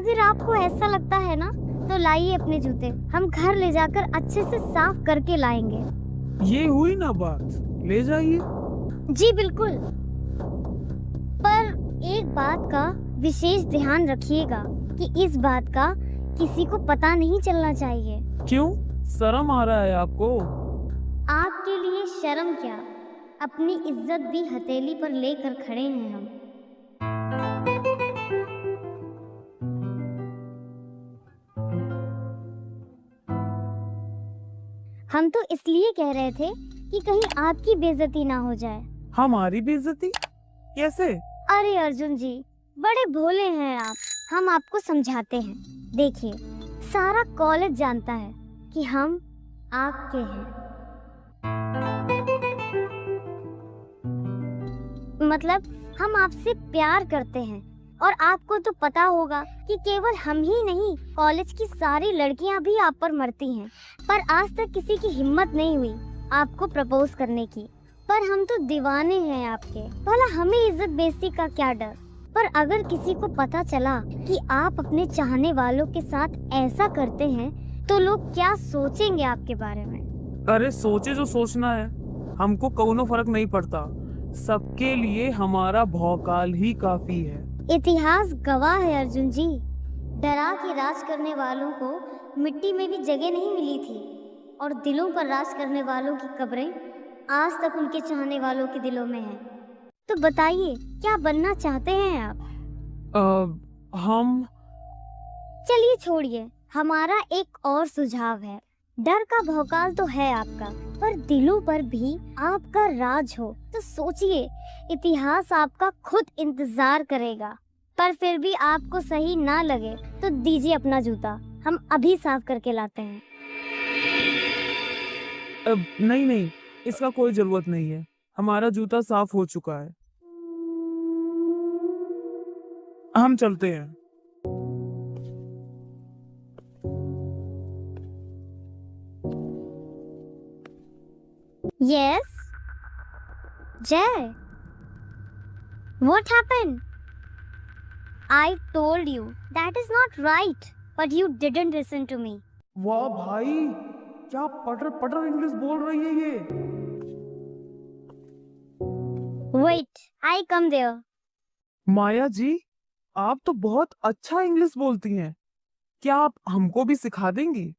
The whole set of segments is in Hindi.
अगर आपको ऐसा लगता है ना तो लाइए अपने जूते, हम घर ले जाकर अच्छे से साफ करके लाएंगे। ये हुई ना बात, ले जाइए। जी बिल्कुल, पर एक बात का विशेष ध्यान रखिएगा कि इस बात का किसी को पता नहीं चलना चाहिए। क्यों, शर्म आ रहा है आपको? आपके लिए शर्म क्या, अपनी इज्जत भी हथेली पर लेकर खड़े हैं हम। हम तो इसलिए कह रहे थे कि कहीं आपकी बेइज्जती ना हो जाए। हमारी बेइज्जती कैसे? अरे अर्जुन जी, बड़े भोले हैं आप। हम आपको समझाते हैं। देखिए, सारा कॉलेज जानता है कि हम आपके हैं। मतलब हम आपसे प्यार करते हैं, और आपको तो पता होगा कि केवल हम ही नहीं, कॉलेज की सारी लड़कियां भी आप पर मरती हैं। पर आज तक किसी की हिम्मत नहीं हुई आपको प्रपोज करने की। पर हम तो दीवाने हैं आपके, भला हमें इज्जत बेइज्जती का क्या डर। पर अगर किसी को पता चला कि आप अपने चाहने वालों के साथ ऐसा करते हैं तो लोग क्या सोचेंगे आपके बारे में? अरे सोचे जो सोचना है, हमको कोनो फर्क नहीं पड़ता। सबके लिए हमारा भौकाल ही काफी है। इतिहास गवाह है अर्जुन जी, डरा के राज करने वालों को मिट्टी में भी जगह नहीं मिली थी, और दिलों पर राज करने वालों की कब्रें आज तक उनके चाहने वालों के दिलों में हैं। तो बताइए, क्या बनना चाहते हैं आप? हम चलिए छोड़िए, हमारा एक और सुझाव है। डर का भौकाल तो है आपका, पर दिलों पर भी आपका राज हो तो सोचिए, इतिहास आपका खुद इंतजार करेगा। पर फिर भी आपको सही ना लगे तो दीजिए अपना जूता, हम अभी साफ करके लाते हैं। नहीं नहीं, इसका कोई जरूरत नहीं है, हमारा जूता साफ हो चुका है। हम चलते हैं। Yes, Jay, what happened? I told you that is not right, but you didn't listen to me. वाह भाई, क्या पटर पटर इंग्लिश बोल रही है ये। Wait, I come there. माया जी, आप तो बहुत अच्छा इंग्लिश बोलती हैं, क्या आप हमको भी सिखा देंगी?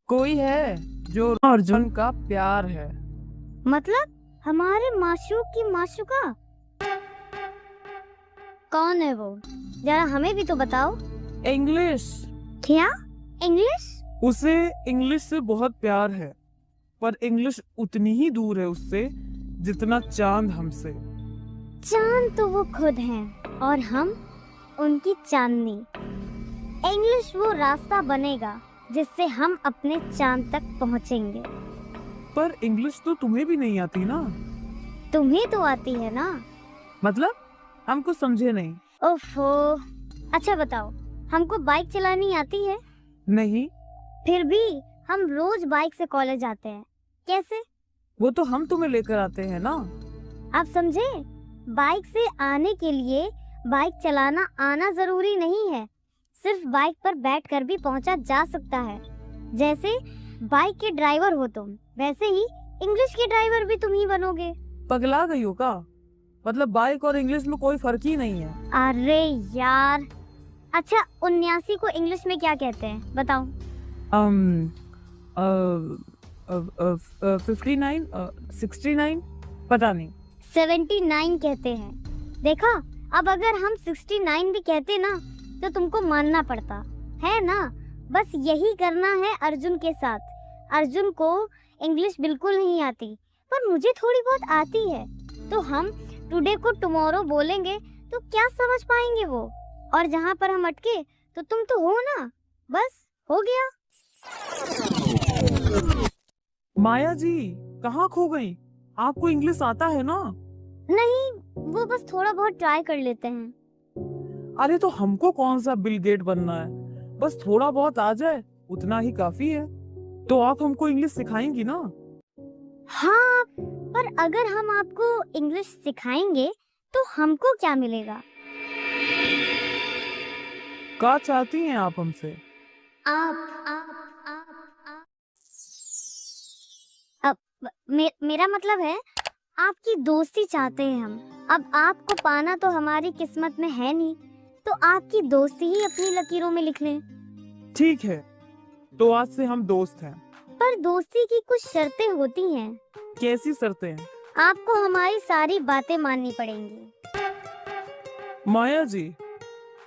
कोई है जो अर्जुन का प्यार है। मतलब हमारे माशूक की माशूका? कौन है वो? जरा हमें भी तो बताओ। इंग्लिश। क्या? इंग्लिश? उसे इंग्लिश से बहुत प्यार है, पर इंग्लिश उतनी ही दूर है उससे जितना चांद हमसे। चांद तो वो खुद हैं और हम उनकी चांदनी। इंग्लिश वो रास्ता बनेगा जिससे हम अपने चांद तक पहुंचेंगे। पर इंग्लिश तो तुम्हें भी नहीं आती ना? तुम्हें तो आती है ना। मतलब हमको समझे नहीं। ओफो, अच्छा बताओ, हमको बाइक चलानी आती है? नहीं। फिर भी हम रोज बाइक से कॉलेज आते हैं, कैसे? वो तो हम तुम्हें लेकर आते हैं ना। आप समझे? बाइक से आने के लिए बाइक चलाना आना जरूरी नहीं है, सिर्फ बाइक पर बैठकर भी पहुंचा जा सकता है। जैसे बाइक के ड्राइवर हो तुम, वैसे ही इंग्लिश के ड्राइवर भी तुम ही बनोगे। पगला गई हो का? मतलब बाइक और इंग्लिश में कोई फर्क ही नहीं है। अरे यार, अच्छा 79 को इंग्लिश में क्या कहते हैं बताओ? 59, 69, पता नहीं। 79 कहते हैं। देखा, अब अगर हम 69 भी कहते ना तो तुमको मानना पड़ता है ना। बस यही करना है अर्जुन के साथ। अर्जुन को इंग्लिश बिल्कुल नहीं आती, पर मुझे थोड़ी बहुत आती है, तो हम टुडे को टुमारो बोलेंगे तो क्या समझ पाएंगे वो। और जहाँ पर हम अटके तो तुम तो हो ना, बस हो गया। माया जी, कहाँ खो गई? आपको इंग्लिश आता है ना? नहीं, वो बस थोड़ा बहुत ट्राई कर लेते हैं। अरे तो हमको कौन सा बिल गेट बनना है, बस थोड़ा बहुत आ जाए उतना ही काफी है। तो आप हमको इंग्लिश सिखाएंगी ना? हाँ, पर अगर हम आपको इंग्लिश सिखाएंगे तो हमको क्या मिलेगा? क्या चाहती हैं आप हमसे? आप अब मेरा मतलब है आपकी दोस्ती चाहते हैं हम। अब आपको पाना तो हमारी किस्मत में है नहीं, तो आपकी दोस्ती ही अपनी लकीरों में लिख लें। ठीक है, तो आज से हम दोस्त हैं। पर दोस्ती की कुछ शर्तें होती हैं। कैसी शर्तें हैं? आपको हमारी सारी बातें माननी पड़ेंगी। माया जी,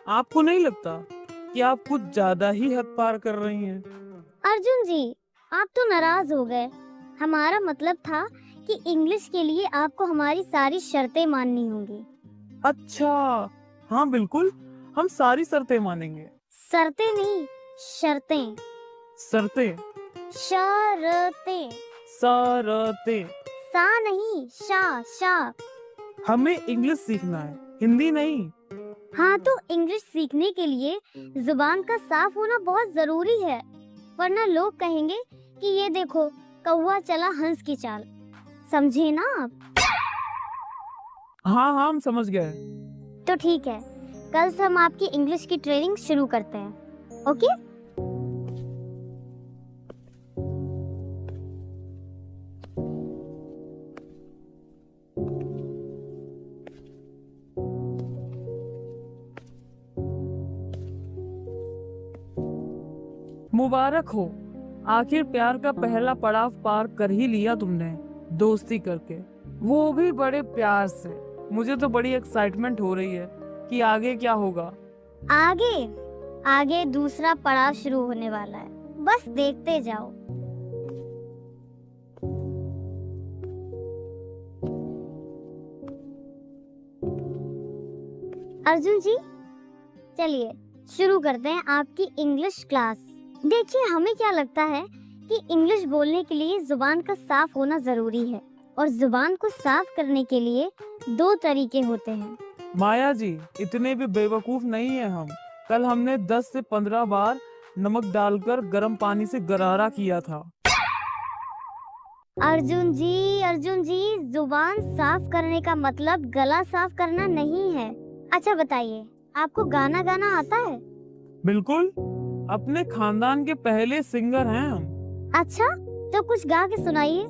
आपको नहीं लगता कि आप कुछ ज्यादा ही हद पार कर रही हैं? अर्जुन जी, आप तो नाराज हो गए। हमारा मतलब था कि इंग्लिश के लिए आपको हमारी सारी शर्तें माननी होंगी। अच्छा, हाँ बिल्कुल, हम सारी शर्तें मानेंगे। शर्तें नहीं, शर्तें। शर्तें? शर्तें। शर्तें? सा नहीं, शा शा। हमें इंग्लिश सीखना है, हिंदी नहीं। हाँ, तो इंग्लिश सीखने के लिए जुबान का साफ होना बहुत जरूरी है, वरना लोग कहेंगे कि ये देखो कौवा चला हंस की चाल। समझे ना आप? हाँ हाँ, हम समझ गए। तो ठीक है, कल से हम आपकी इंग्लिश की ट्रेनिंग शुरू करते हैं। ओके? मुबारक हो, आखिर प्यार का पहला पड़ाव पार कर ही लिया तुमने, दोस्ती करके, वो भी बड़े प्यार से। मुझे तो बड़ी एक्साइटमेंट हो रही है कि आगे क्या होगा। आगे आगे दूसरा पड़ाव शुरू होने वाला है, बस देखते जाओ। अर्जुन जी, चलिए शुरू करते हैं आपकी इंग्लिश क्लास। देखिए, हमें क्या लगता है कि इंग्लिश बोलने के लिए जुबान का साफ होना जरूरी है, और जुबान को साफ करने के लिए 2 तरीके होते हैं। माया जी, इतने भी बेवकूफ नहीं है हम। कल हमने 10 से 15 बार नमक डालकर गर्म पानी से गरारा किया था। अर्जुन जी, जुबान साफ करने का मतलब गला साफ करना नहीं है। अच्छा बताइए, आपको गाना गाना आता है? बिल्कुल, अपने खानदान के पहले सिंगर हैं हम। अच्छा, तो कुछ गा के सुनाइए।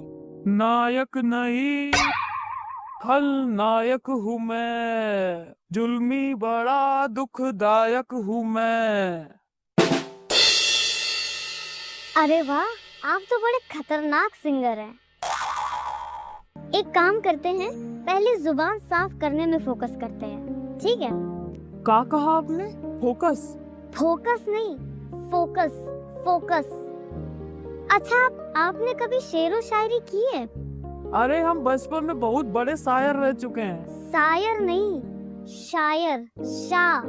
नायक नहीं, खलनायक हूँ मैं, जुल्मी बड़ा दुखदायक हूँ मैं। अरे वाह, आप तो बड़े खतरनाक सिंगर हैं। एक काम करते हैं, पहले जुबान साफ करने में फोकस करते हैं, ठीक है? क्या कहा आपने? फोकस? फोकस नहीं, फोकस फोकस। अच्छा, आपने कभी शेरो शायरी की है? अरे हम बचपन में बहुत बड़े शायर रह चुके हैं। शायर नहीं, शायर, शा।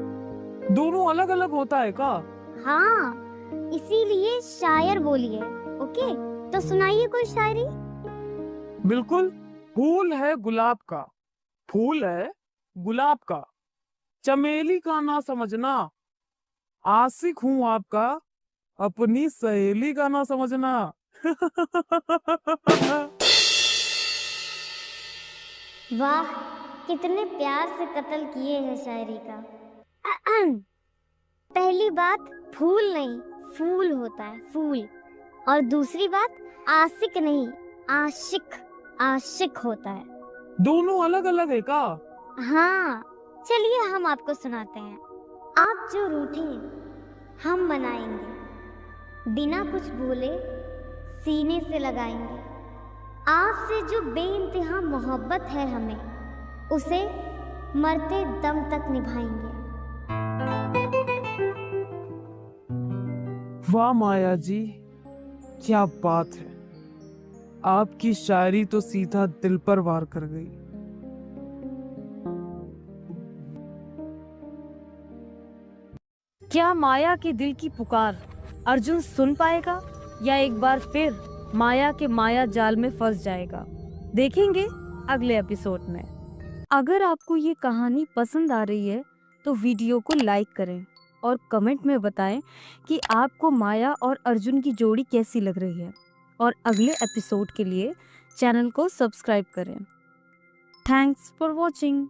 दोनों अलग अलग होता है का? हाँ, इसीलिए शायर बोलिए। ओके, तो सुनाइए कोई शायरी। बिल्कुल। फूल है गुलाब का, फूल है गुलाब का, चमेली का ना समझना, आशिक हूँ आपका, अपनी सहेली का ना समझना। वाह, कितने प्यार से कत्ल किए हैं शायरी का। पहली बात, फूल नहीं फूल होता है, फूल। और दूसरी बात, आशिक नहीं आशिक, आशिक होता है। दोनों अलग अलग है का? हाँ, चलिए हम आपको सुनाते हैं। आप जो रूठे हम मनाएंगे, बिना कुछ बोले सीने से लगाएंगे। आपसे जो बेइंतहा मोहब्बत है हमें, उसे मरते दम तक निभाएंगे। वाह माया जी, क्या बात है। आपकी शायरी तो सीधा दिल पर वार कर गई। क्या माया के दिल की पुकार अर्जुन सुन पाएगा, या एक बार फिर माया के माया जाल में फंस जाएगा? देखेंगे अगले एपिसोड में। अगर आपको ये कहानी पसंद आ रही है तो वीडियो को लाइक करें और कमेंट में बताएं कि आपको माया और अर्जुन की जोड़ी कैसी लग रही है। और अगले एपिसोड के लिए चैनल को सब्सक्राइब करें। Thanks for watching.